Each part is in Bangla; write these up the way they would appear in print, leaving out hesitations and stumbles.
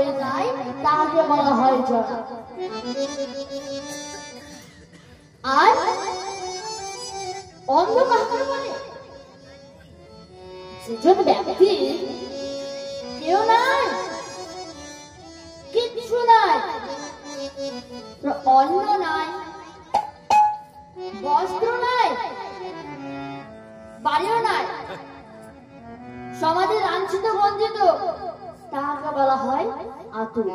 হয়ে যায় তাকে বলা হয় জড়া। আর অন্ধ কাকে বলে? সেজন ব্যক্তি কেউ নাই, কিচ্ছু নাই, অন্ন নাই, বস্ত্র নাই, বাড়িও নাই, সমাজে লাঞ্ছিত বঞ্চিত, তাকে বলা হয় আতুর।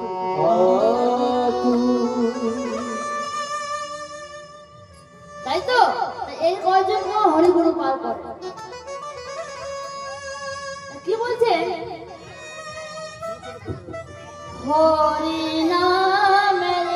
তাই তো এই কয়জন হরিগুরু পার করে। কি বলছে? হরি নামের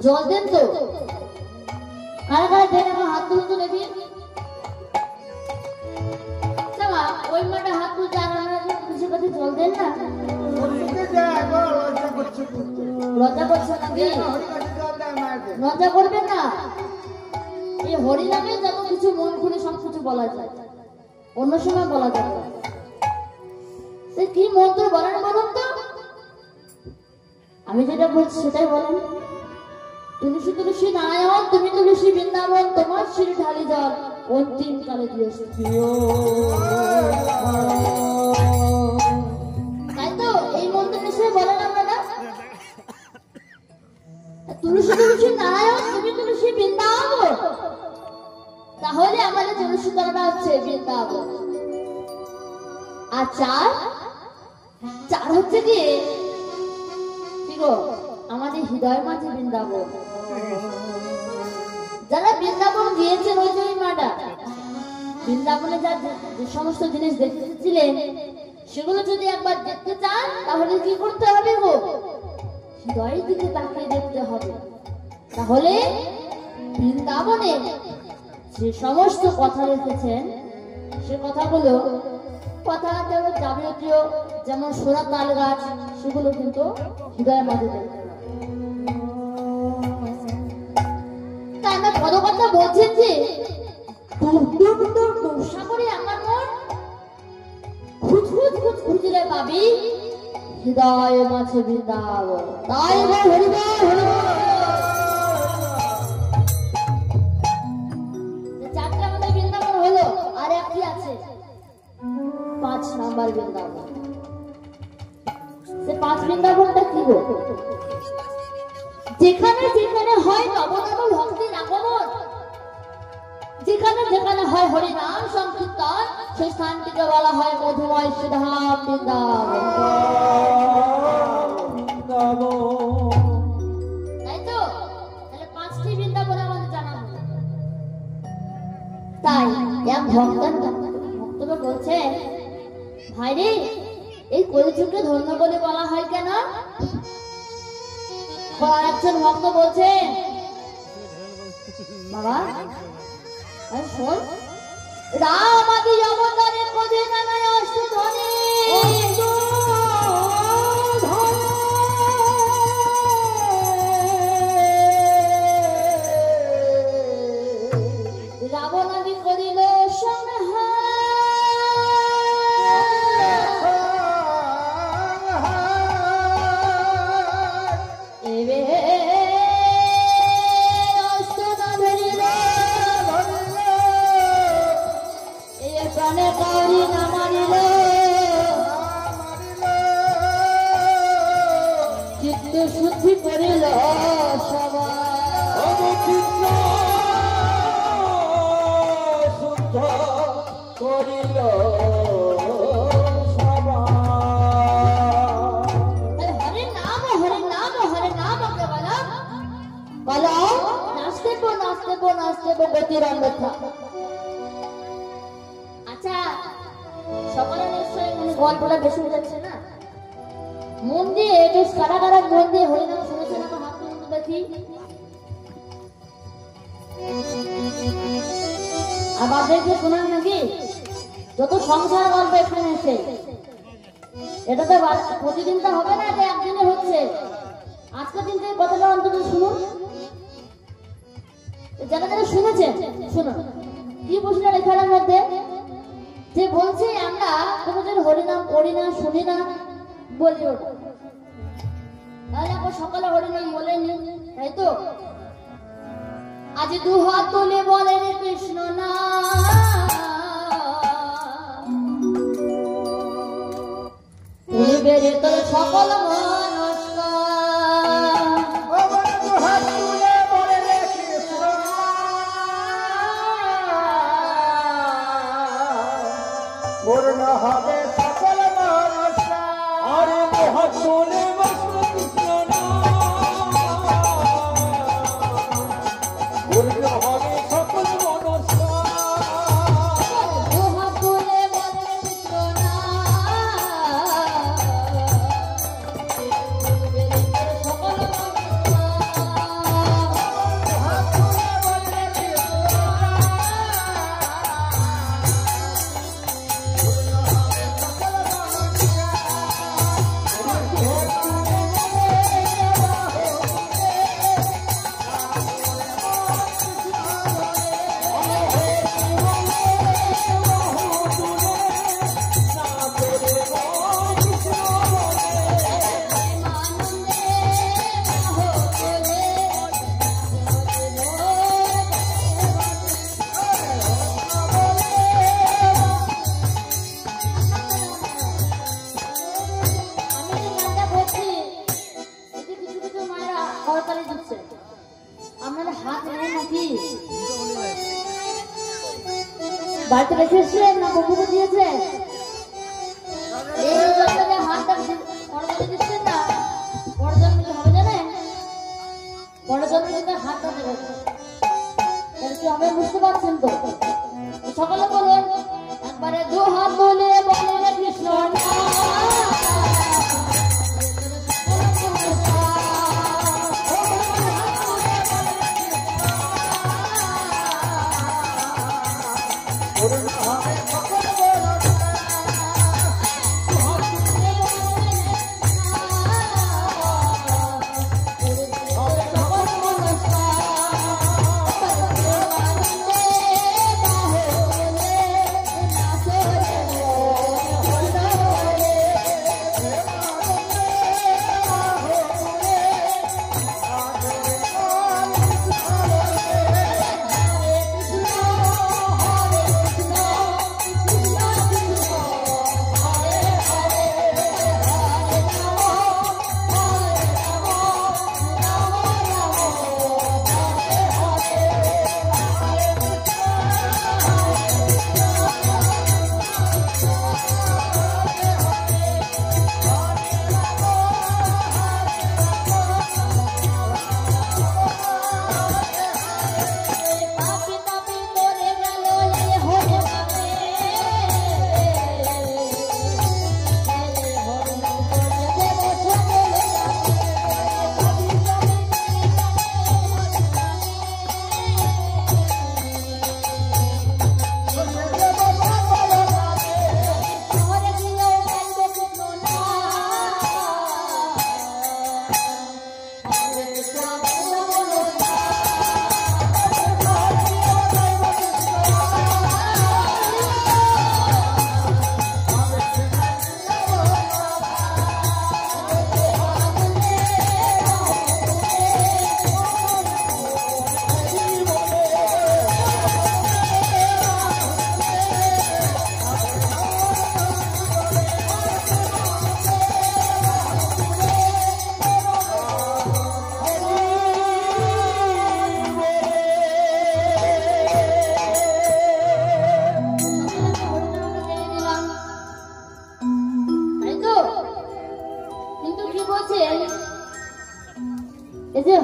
জল দেন তো, কারা কারা দেন আমার হাত তুলুন তো দেখি। ওই মাঠে হাত তুলতে আর কিছু কাছে জল দেন না, লজ্জা করছে নাকি? লজ্জা করবেন না। এই হরিনামে যত কিছু মন খুলে সব কিছু বলা যায়, অন্য সময় বলা যায় না। কি মন্ত্র বলেন বলুন তো? আমি যেটা বলছি সেটাই বলেন। তুলসী তুলসী নারায়ণ, তুমি তুলসী বৃন্দাবন, তোমার শির ঢালি জল অন্তিম কালে দিয়েছে। তাই তো এই মন্ত্র নিশ্চয় বলেন আপনারা। তুলসী তুলসী নারায়ণ, তুমি তুলসী বৃন্দাবন, তাহলে আমাদের তুলসী তলাটা হচ্ছে বৃন্দাবন। আর চার চার হচ্ছে কি গো আমাদের হৃদয় মাঝে বৃন্দাবন। যারা বৃন্দাবন গিয়েছেন ওই যে মাটা বৃন্দাবনে যা যে সমস্ত জিনিস দেখেছিলেন সেগুলো যদি একবার দেখতে চান তাহলে কি করতে হবে গো? হৃদয়ের দিকে তাকিয়ে দেখতে হবে। তাহলে বৃন্দাবনে যে সমস্ত কথা রেখেছেন সে কথাগুলো কথা যাবতীয় যেমন সোনা তাল গাছ সেগুলো কিন্তু হৃদয়ের মাঝে দেখতে হবে। তাই আমরা বড় কথা বলছেন যে সাগরে আমার মন খুঁজ খুঁজ খুঁজ খুঁজলে পাবি হৃদয় মাঝে বৃন্দাবন। তাই চারটা আমাদের বৃন্দাবন হলো, আর একটি আছে 5 নাম্বার বৃন্দাবন। সে 5 বৃন্দাবনটা কি গো? যেখানে যেখানে হয় নবনব ভক্তির আগমন, যেখানে যেখানে হয় হরিনাম সংকীর্তন, সেই স্থানটিকে বলা হয় মধুময় সুধাম বৃন্দাবন। তাই তো? তাহলে 5টি বৃন্দাবন আমাদের জানা হলো। তাই এক বক্তব্য বলছে, ভাই রে এই কলিযুগকে ধন্য বলে বলা হয় কেন? একজন ভক্ত বলছে, বাবা শোন, রাম আদি অবতারে পদে নানায় অষ্টধনে, রাবণ আদি করিল সংহার, শুদ্ধি করিল শুদ্ধ করিল হরে নাম হরে নাম হরে নাম বলো নাচতে নাচতে নাচতে গতির অন্যথা। আচ্ছা সকলে নিশ্চয়ই গল্পটা বেশি হয়ে যাচ্ছে না? মন দিয়ে বেশ কারা কারা মন দিয়ে হরিনাম শুনেছেন আমার হাত তুলুন দেখি। আর বাদেরকে শোনান নাকি? যত সংসার গল্প এখানে এসে এটা তো প্রতিদিন তো হবে না, এটা একদিনে হচ্ছে। আজকের দিন থেকে কথাটা অন্তত শুনুন, যারা যারা শুনেছেন শুনুন কি বলছিল এখানের মধ্যে, যে বলছে আমরা কোনোদিন হরিনাম করি না শুনি না বলি ওটা, তাহলে এখন সকালে হরিনাম বলেনি, তাই তো? আজ 2 হাত তুলে বলে রে কৃষ্ণ না, বেড়ে তোর সকল পূর্ণ হবে সকল মনস্কার। আরে হাত তুলে কৃষ্ণ না, পূর্ণ হবে সকল মনস্কার। হাত তুলে বলে কৃষ্ণ না, নাকি? বাড়িতে রেখে এসছেন না বন্ধুকে দিয়েছে? এই জন্মে হাতটা পরজনে দিচ্ছেন না, পরজন্মে কি হবে জানেন? পরজন্মে কিন্তু হাতটা দেবে, তাহলে কি হবে বুঝতে পারছেন তো? সকলে বলুন একবারে দু হাত তুলে বলে কৃষ্ণ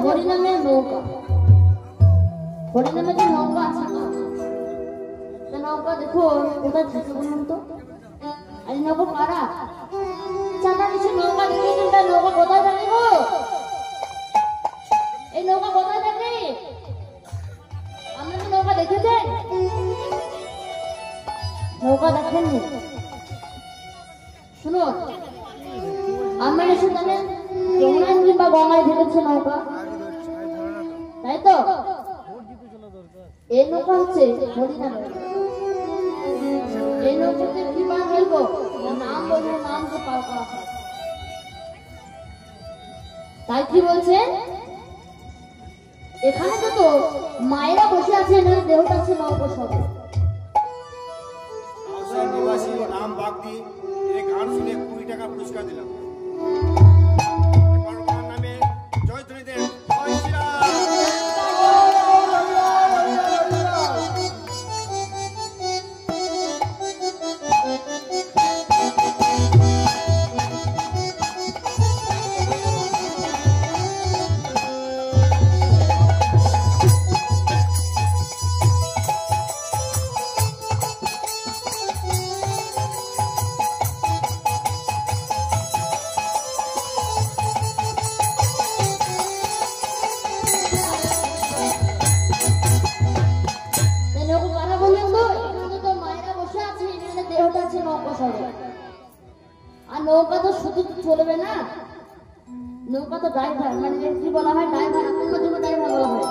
হরিনামের নৌকা, হরিনামের যে নৌকা আছে না, নৌকা দেখো কোথায় থাকে বলুন তো? আর নৌকা কারা? চাঁদা কিছু নৌকা দেখেছেন, নৌকা কোথায় থাকে গো? এই নৌকা কোথায় থাকে? আপনারা নৌকা দেখেছেন? নৌকা দেখেননি? শুনুন, আমরা এসে জানেন যমুনায় কিংবা গঙ্গায় ভেবেছে নৌকা, তাই তো? এই নৌকা হচ্ছে হরিনামের। এই নৌকাতে কি পার ফেলবো? নাম বলবো, নামকে পার করা হয়। তাই কি বলছে? এখানে তো মায়েরা বসে আছে, দেহটা আছে নৌকা সবে। নাম বাগদি এই গান শুনে 20 টাকা পুরস্কার দিলাম। নামে জয়ধ্বনি দেন, জয় শ্রীরাম। আর নৌকা তো শুধু চলবে না, নৌকা তো ড্রাইভার, মানে কি বলা হয়? ড্রাইভার। এখনকার যুগে ড্রাইভার বলা হয়,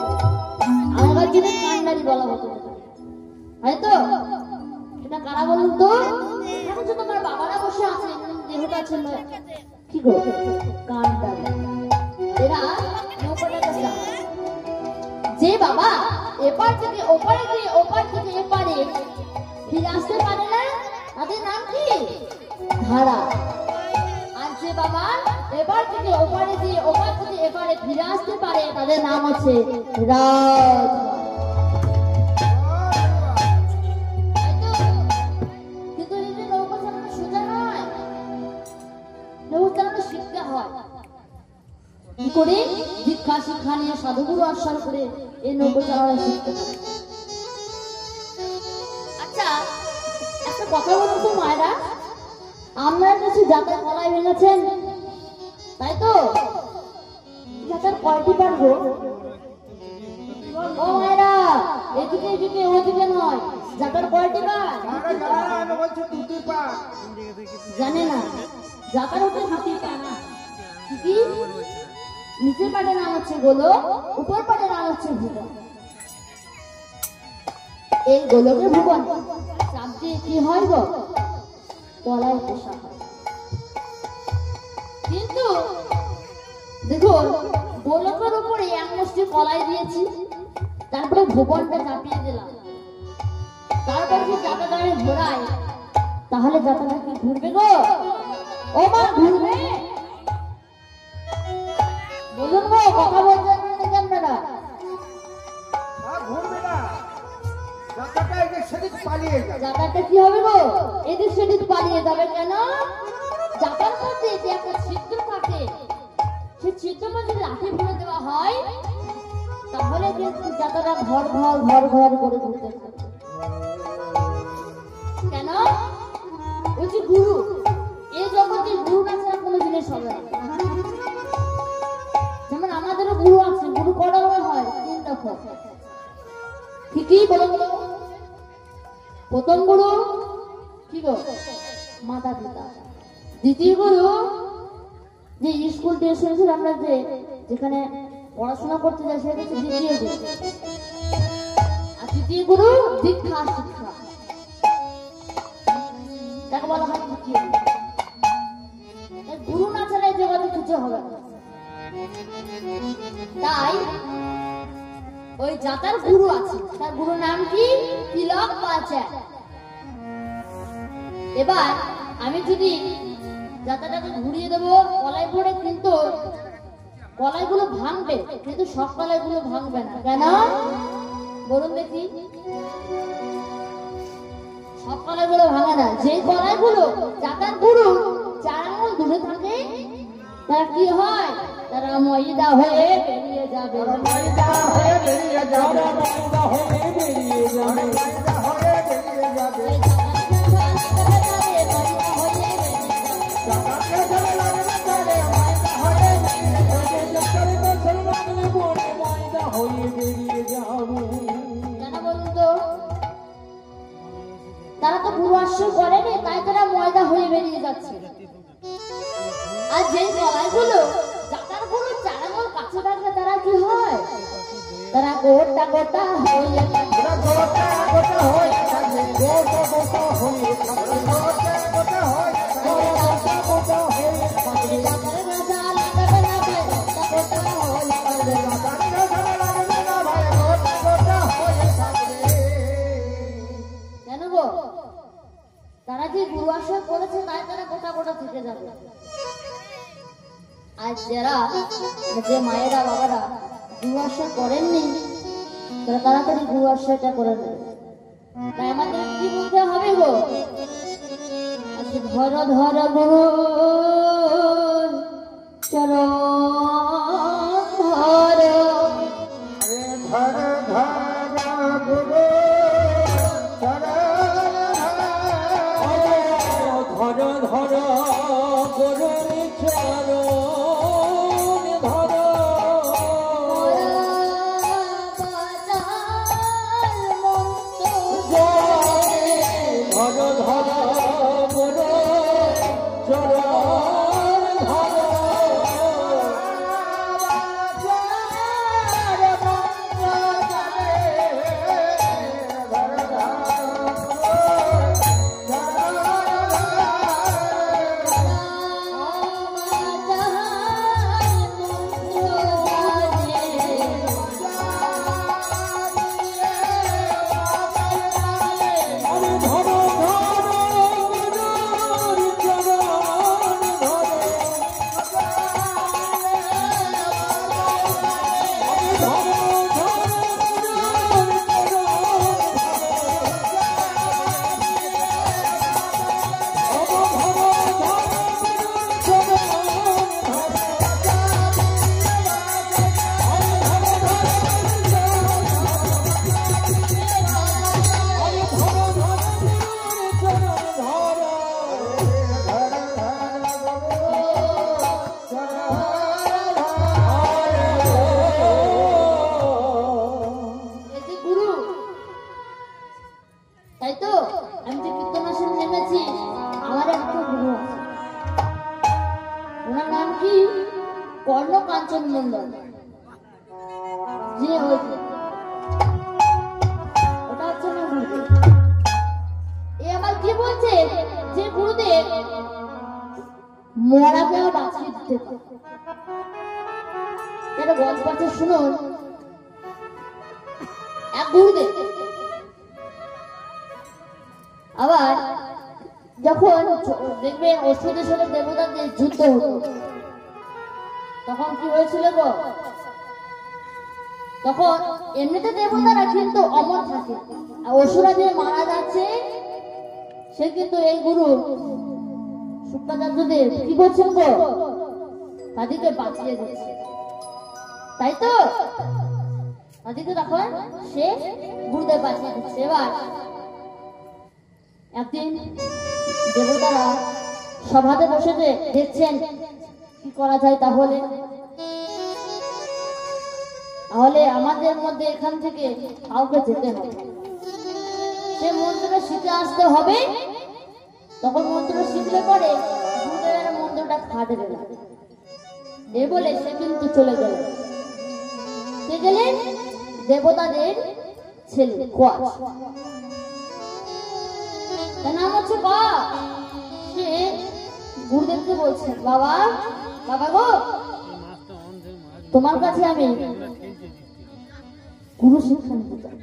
আগেকার যুগে কান্ডারি বলা হতো, হয়তো? এটা কারা বলুন তো? এখন তো তোমার বাবারা বসে আছে, দেহটা আছে কি গো? কান্ডারি। এরা নৌকাটা যে বাবা এপার থেকে ওপারে গিয়ে ওপার থেকে এপারে ফিরে আসতে পারে না, তাদের নাম কি? ধারা। আর যে বাবা এপার থেকে ওপারে গিয়ে ওপার থেকে এপারে ফিরে আসতে পারে, তাদের নাম হচ্ছে রাজ। শিখতে হয়। কি করে? দীক্ষা শিক্ষা নিয়ে সাধুগুরু আশ্রয় করে এই নৌকো চালানো শিখতে হয়। আচ্ছা, একটা কথা বলুন তো মায়েরা, আপনারা কিছু জাতের কলাই ভেঙেছেন, তাই তো? জাতের কয়টি পারবো? ও মায়েরা, এদিকে এদিকে ওদিকে নয়, জাতের কয়টি পার? জানে না, জাতের হচ্ছে হাতি পা না। কি নিচের পাটের নাম হচ্ছে গোলক, উপর পাটের নাম হচ্ছে ভুবন। এই গোলকের ভুবন চাপ দিয়ে কি হয় গো? কলাই পোষা হয়। কিন্তু দেখুন, গোলকের উপরে এক মুষ্টি কলাই দিয়েছি, তারপরে ভুবনটা চাপিয়ে দিলাম, তারপর যে চাকাটা আমি ঘোরাই, তাহলে চাকাটা কি ঘুরবে গো? ও মা, ঘুরবে? বলুন গো, কথা বলছেন নাকি আপনারা? ঘুরবে না, চাকাটা এদিক সেদিক পালিয়ে যাবে। চাকাটা কি হবে গো? এদিক সেদিক পালিয়ে যাবে কেন? চাকার মধ্যে যে একটা ছিদ্র থাকে, সেই ছিদ্রের মধ্যে লাঠি ভরে দেওয়া হয়, তাহলে কিন্তু চাকাটা ঘর ঘর ঘর ঘর করে ঘুরতে থাকে। কেন? ওই যে গুরু, এই জগতে গুরু না ছাড়া কোনো জিনিস হবে না। যেমন আমাদেরও গুরু আছে, গুরু কটা হয়? 3 রকম। কি বলুন তো? প্রথম গুরু কি গো? মাতা পিতা। দ্বিতীয় গুরু যে স্কুল টিউশন আমরা যেখানে পড়াশোনা করতে যাই, সেটা হচ্ছে দ্বিতীয় গুরু। আর তৃতীয় গুরু দীক্ষা শিক্ষা, তাকে বলা হয় তৃতীয় গুরু। গুরু না ছাড়া এই জগতে কিছু হবে না। তাই ওই যাতার গুরু আছে, তার গুরু নাম কি? তিলক পাচার। এবার আমি যদি যাতাটাকে ঘুরিয়ে দেবো কলাই ভরে, কিন্তু কলাইগুলো ভাঙবে, কিন্তু সব কলাইগুলো ভাঙবে না। কেন বলুন দেখি? সব কলাইগুলো ভাঙে না। যে কলাইগুলো যাতার গুরু 4 আঙুল দূরে থাকে, তারা কি হয়? তারা ময়দা হয়ে বেরিয়ে যাবে। ময়দা হয়ে বেরিয়ে যাবে, ময়দা হয়ে বেরিয়ে যাবে, ময়দা হয়ে বেরিয়ে যাবে। তারা তো গুরু আশ্রয় করেনি, তাই তারা ময়দা হয়ে বেরিয়ে যাচ্ছে। আর যে কলাইগুলো যাতার গুরু 4 আঙুল কাছে থাকলে, তারা কি হয়? তারা গোটা গোটা হয়ে যাবে। গোটা গোটা হয়ে যাবে, গোটা গোটা হয়ে যাবে, গোটা গোটা হয়ে যাবে, গোটা গোটা হয়ে যাবে। যাতার রাজা লাগাবে না ভাই, গোটা গোটা হয়ে যাবে। কেন গো? তারা যে গুরু আশ্রয় করেছে, তাই তারা গোটা গোটা থেকে যাবে। আর যে মায়েরা বাবারা গুরু আশ্রয় করেননি, তারা তাড়াতাড়ি গুরু আশ্রয়টা করে নেবে। তাই আমাদের কি বলতে হবে গো? ধর ধর গুরু চরণ ধর, ধর ধর গুরু ধর ধর গুরু চরণ ধর। ধর ধর গুরু চরণ ধর। ওনার নাম কি? কর্ণ কাঞ্চন মন্ডল। যে হয়েছে ওটা হচ্ছে না গুরুদেব। এ আমার কি বলছে যে গুরুদেব মরাকে বাঁচিয়ে দিতে পারে। একটা গল্প আছে শুনুন। এক গুরুদেব আবার যখন দেখবেন অসুরের সাথে দেবতাদের যুদ্ধ হতো, তখন কি হয়েছিল গো? তখন এমনিতে দেবতারা কিন্তু অমর থাকে, আর অসুরা যে মারা যাচ্ছে সে কিন্তু এই গুরু শুক্রাচার্যদেব কি করছেন গো? তাদেরকে বাঁচিয়ে দিচ্ছে, তাই তো? তাদেরকে তখন সে গুরুদেব বাঁচিয়ে দিচ্ছে। এবার একদিন দেবতারা সভাতে বসে দেখছেন কি করা যায়। তাহলে আমাদের মধ্যে এখান থেকে কাউকে যেতে হবে, সে মন্ত্রটা শিখে আসতে হবে। তখন মন্ত্রটা শিখলে পরে গুরুদেবের মন্ত্রটা খাটবে না, এ বলে সে কিন্তু চলে গেল। কে গেলেন? দেবতাদের ছেলে কচ। তার নাম হচ্ছে কচ। সে গুরুদেবকে বলছে, বাবা বাবা গো, তোমার কাছে আমি গুরু শিক্ষা নিতে চাই,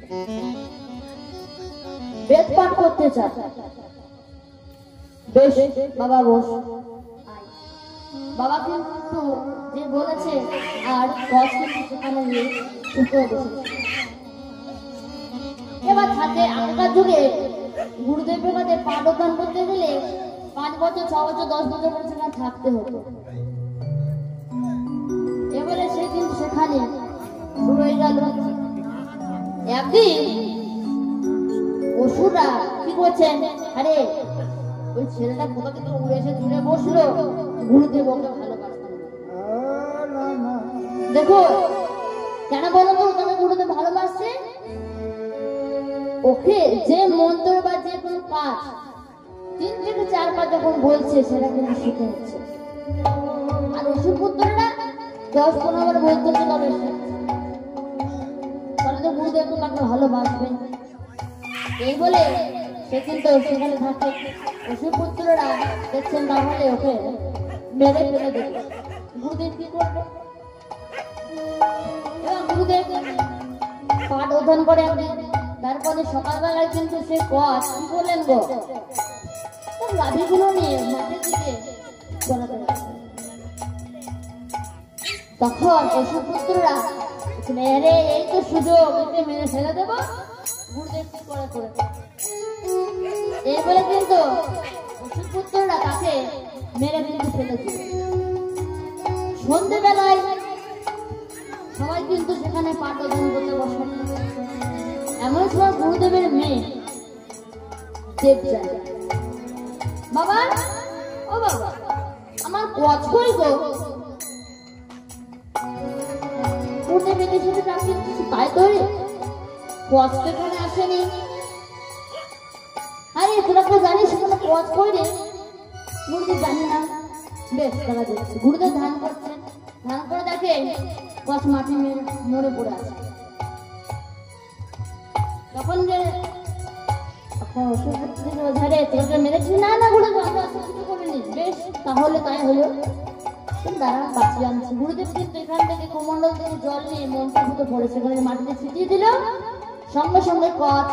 বেদ পাঠ করতে চাই। বেশ বাবা বস। বাবা কিন্তু যে বলেছে, আর কচ কিন্তু সেখানে গিয়ে চুপ করে বসেছে। এবার থাকে আগেকার যুগে গুরুদেবের কাছে পাঠদান করতে গেলে 5 বছর 6 বছর 10 বছর করে সেখানে থাকতে হতো। এবারে সে কিন্তু সেখানে রয়ে গেল। একদিন অসুররা কি করছেন, আরে ওই ছেলেটা কোথা থেকে উড়ে এসে জুড়ে বসলো, গুরুদেব ওকে ভালোবাসতেন। দেখো কেন বলো তো ওকে গুরুদেব ভালোবাসছে? ওকে যে মন্ত্র বা যে কোনো কাজ 3 থেকে 4 বার যখন বলছে সেটা কিন্তু শিখে নিচ্ছে। আর অসুর পুত্ররা 10-15 বার বলতে তবে তাহলে তো গুরুদেব তো তাকে ভালোবাসবেন। এই বলে সে কিন্তু সেখানে থাকে। অসুর পুত্ররা দেখছেন তাহলে ওকে মেরে ফেলে দেবে। গুরুদেব কি করবে? গুরুদেব পাঠ অধ্যয়ন করে একদিন। তারপরে সকালবেলায় কিন্তু সে কচ কি করলেন গো, লাঠিগুলো নিয়ে মাঠের দিকে চলাতে লাগলেন। তখন অসুর পুত্ররা মেরে এই তো সুযোগ, একে মেরে ফেলে দেব। গুরুদেব কি করে এই বলে কিন্তু অসুর পুত্ররা তাকে মেরে কিন্তু ফেলেছিল। সন্ধ্যেবেলায় সবাই কিন্তু সেখানে পাঠ অধ্যয়ন করতে বসেন। এমন সময় গুরুদেবের মেয়ে দেব যায়, বাবা ও বাবা আমার কচ কই গো? গুরুদেব এদের সাথে ডাকি, তাই তো কচ তো এখানে আসেনি। আরে তোরা তো জানিস সেখানে কচ কই রে? গুরুদেব জানি না। বেশ তারা দেখছে গুরুদেব ধ্যান করছেন, ধ্যান করে দেখে কচ মাটি মরে পড়ে আছে। তখন যে ধারে তোকে মেরেছি, না না গুরুদেব আমরা কিছু করিনি। বেশ তাহলে তাই হলো, দাঁড়া বাঁচিয়ে আনছি। গুরুদেব কিন্তু এখান থেকে কমণ্ডল থেকে জল নিয়ে মন্ত্রভূত পড়ে সেখানে মাটিতে ছিটিয়ে দিল। সঙ্গে সঙ্গে কচ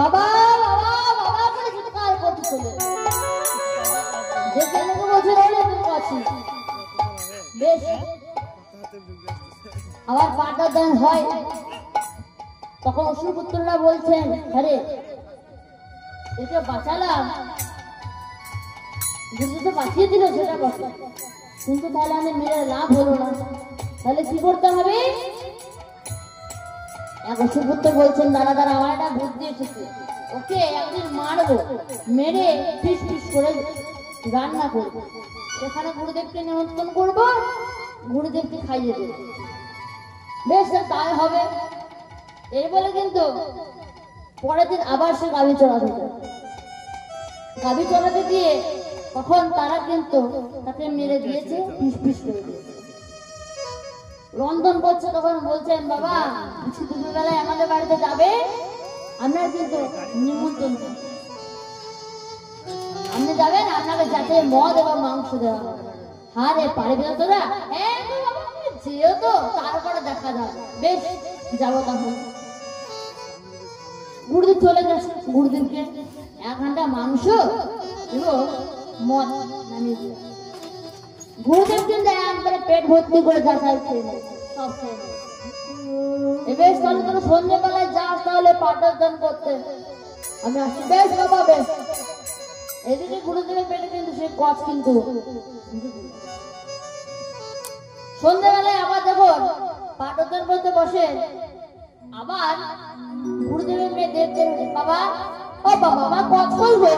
বাবা বাবা বাবা করে চিৎকার করতে চলে। যে ছেলেকে বলছে রইলে তুমি কচি। বেশ আবার পাটা দান হয়। তখন অসুর পুত্ররা বলছেন, আরে একে বাঁচালাম, গুরুদেব তো বাঁচিয়ে দিল সেটা কথা, কিন্তু তাহলে আমি মেরে লাভ হলো না, তাহলে কি করতে হবে? এক অসুর পুত্র বলছেন, দাদা দাদা আমার একটা বুদ্ধি এসেছে, ওকে একদিন মারবো, মেরে পিস পিস করে রান্না করবো, সেখানে গুরুদেবকে নিমন্ত্রণ করবো, গুরুদেবকে খাইয়ে দেবো। বেশ তাই হবে। এই বলে কিন্তু পরের দিন আবার সে গাভী চড়াতে যায়। গাভী চড়াতে গিয়ে তখন তারা কিন্তু তাকে মেরে দিয়েছে, পিস পিস করে দিয়েছে। রন্ধন করছে, তখন বলছেন বাবা আজকে দুপুরবেলায় আমাদের বাড়িতে যাবে, আপনার কিন্তু নিমন্ত্রণ, আপনি যাবেন, আপনাকে যাতে মদ এবং মাংস দেওয়া হবে। হ্যাঁ রে, পারবে না তোরা? হ্যাঁ যেও তো, তারপরে দেখা যাবে। বেশ যাবো তখন। গুরুদেব চলে গেছে, গুরুদেবকে 1 ঘন্টা মাংস এবং মদ নামিয়ে দিল। গুরুদেব কিন্তু একবারে পেট ভর্তি করে যাচাই খেয়ে নেয়, সব খেয়ে নেয়। বেশ তাহলে তোর সন্ধ্যেবেলায় যাস তাহলে পাঠদান করতে, আমি আসছি। বেশ বাবা বেশ। এদিকে গুরুদেবের পেটে কিন্তু সে কচ কিন্তু সন্ধ্যেবেলায় আবার যখন পাঠদান করতে বসে, আবার গুরুদেবের মেয়ে দেখতে বাবা, ও বাবা মা কচ করবো,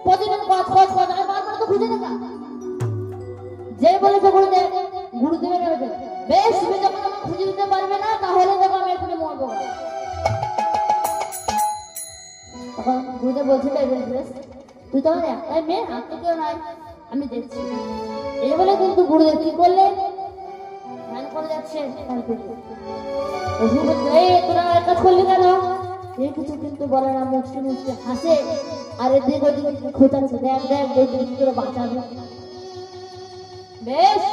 প্রতিদিন কচ কচ কচ, আর বারবার তো খুঁজে দেখা। যে বলেছে গুরুদেব, গুরুদেবের বেশ তুমি যখন খুঁজে দিতে পারবে না তাহলে দেখো আমি এখানে মরবো। তখন গুরুদেব বলছিল তুই তো আমার একটাই মেয়ে, আর তো কেউ নাই, আমি দেখছি। এই বলে কিন্তু গুরুদেব কি করলেন, ধ্যান করে যাচ্ছে। তোরা এক কাজ করলি কেন? এই কিছু কিন্তু বলে না, মুখে মুখে হাসে, আর এদিক ওদিক খোঁচাচ্ছে, দেখ দেখ তোরা বাঁচাবে। বেশ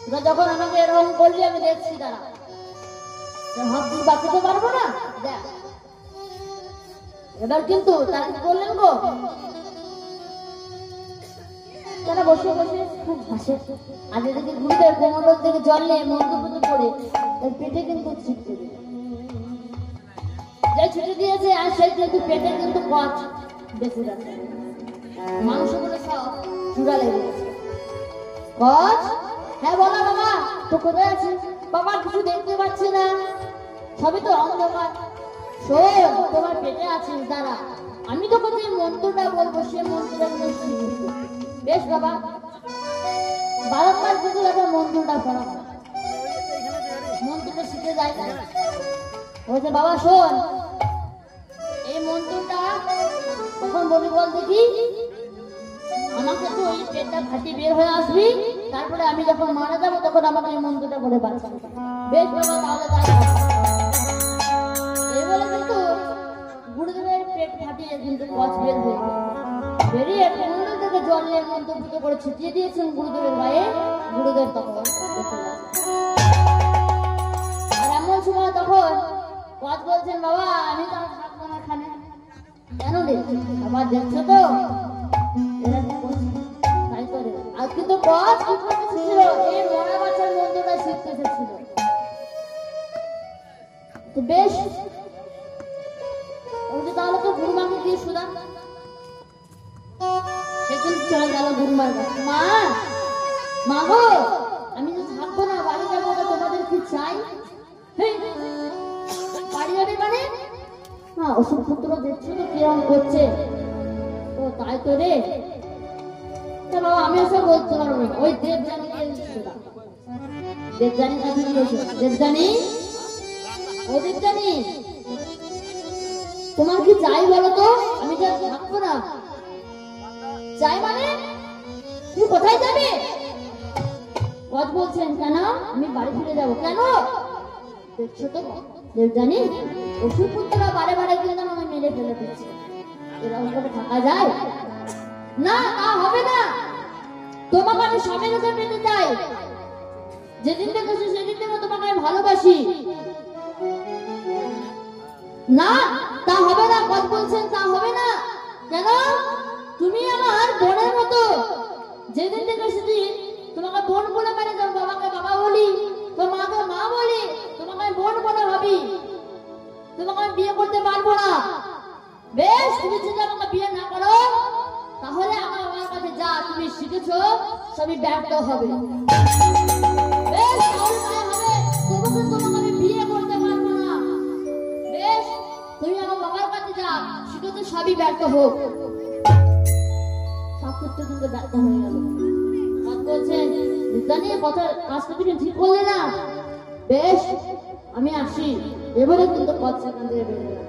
তোরা যখন আমাকে এরকম করলি আমি দেখছি, তারা হাত দিয়ে বাঁচাতে পারবো না। দেখ এবার কিন্তু তারা কি করলেন গো, তারা বসে বসে খুব হাসে। আর এদিকে গুরুদেব কোমরের দিকে জল নিয়ে মন্ত্রপুত করে তার পেটে কিন্তু ছিটকে দিল। যে ছুটে দিয়েছে আর সেই কিন্তু পেটে কিন্তু কচ বেঁচে যাচ্ছে, মাংসগুলো সব চূড়া লেগে গেছে। কচ, হ্যাঁ বলো বাবা, তো কোথায় আছিস? বাবা কিছু দেখতে পাচ্ছি না, সবই তো অন্ধকার। শোন, তোমার পেটে আছিস, দাঁড়া আমি তো কোথায় মন্ত্রটা বলবো, সে মন্ত্রটা শিখবি। বেশ বাবা, বারবার যদি একটা মন্ত্রটা পড়া হয়, মন্ত্রটা শিখে যায়। বলছে বাবা শোন, এই মন্ত্রটা তখন বলি বল দেখি, আমাকে তো ওই পেটটা ফাটি বের হয়ে আসবি, তারপরে আমি যখন মারা যাবো তখন আমাকে এই মন্ত্রটা করে বাঁচাবি। বেশ বাবা তাহলে তাই। এই বলে কিন্তু গুরুদেবের পেট ফাটিয়ে কিন্তু কচ বের হয়ে গেল। বেরিয়ে কোমর থেকে জল নিয়ে মন্ত্রপুত করে ছিটিয়ে দিয়েছেন গুরুদেবের গায়ে। গুরুদেব তখন আর এমন সময় তখন কচ বলছেন বাবা আমি তো থাকবো না এখানে। কেন রে বাবা, দেখছো তো তাই করে। আর কিন্তু কচ কি করতে ছিল, এই মরা বাচ্চার মন্ত্রটা শিখতে এসেছিল। তো বেশ তাহলে তো গুরুমাকে দিয়ে শুধা সেখানে চলে গেল গুরুমার কাছে। মা, মা গো আমি তো থাকবো না, বাড়ি যাবো, তোমাদের কি চাই? বাড়ি যাবে মানে? হ্যাঁ ওষুধ পুত্র দেখছো তো কিরম করছে। ও তাই তো রে, বাবা আমি ওসব বলতে পারবো না। ওই দেবজানীকে দেবজানী কাছে গিয়েছে। দেবজানী, ও দেবজানী তোমার কি চাই বলো তো? আমি তো থাকবো না। চাই মানে তুমি কোথায় যাবে? কচ বলছেন কেন? আমি বাড়ি ফিরে যাবো। কেন? দেখছো তো দেবজানী, অসুরপুত্ররা বারে বারে কিন্তু আমাকে মেরে ফেলে দিচ্ছে, এরকম করে থাকা যায় না। তা হবে না, তোমাকে আমি স্বামীর কাছে পেতে চাই। যেদিন দেখেছো সেদিন থেকে তোমাকে আমি ভালোবাসি। না তা হবে না, কচ বলছেন তা হবে না। কেন? তুমি আমার বোনের মতো, যেদিন থেকে সেদিন তোমাকে বোন বলে মানে, তোর বাবাকে বাবা বলি, তোর মাকে মা বলি, তোমাকে আমি বোন বলে ভাবি। তোমাকে আমি বিয়ে করতে পারবো না। বেশ তুমি যদি আমাকে বিয়ে না করো তাহলে আমার বাবার কাছে যা তুমি শিখেছো সবই ব্যর্থ হবে। বেশ হবে, তোমাকে আমি বিয়ে করতে পারবো না। বেশ তুমি আমার বাবার কাছে যা শিখেছো সবই ব্যর্থ হোক। সব ক্ষেত্রে কিন্তু ব্যর্থ হয়ে গেল। বলছেন জানিয়ে কথা কাজটা তুমি ঠিক করলে না। বেশ আমি আসি। এবারে কিন্তু কত সেখান থেকে বেরিয়ে গেল।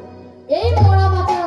এই মরা বাচ্চা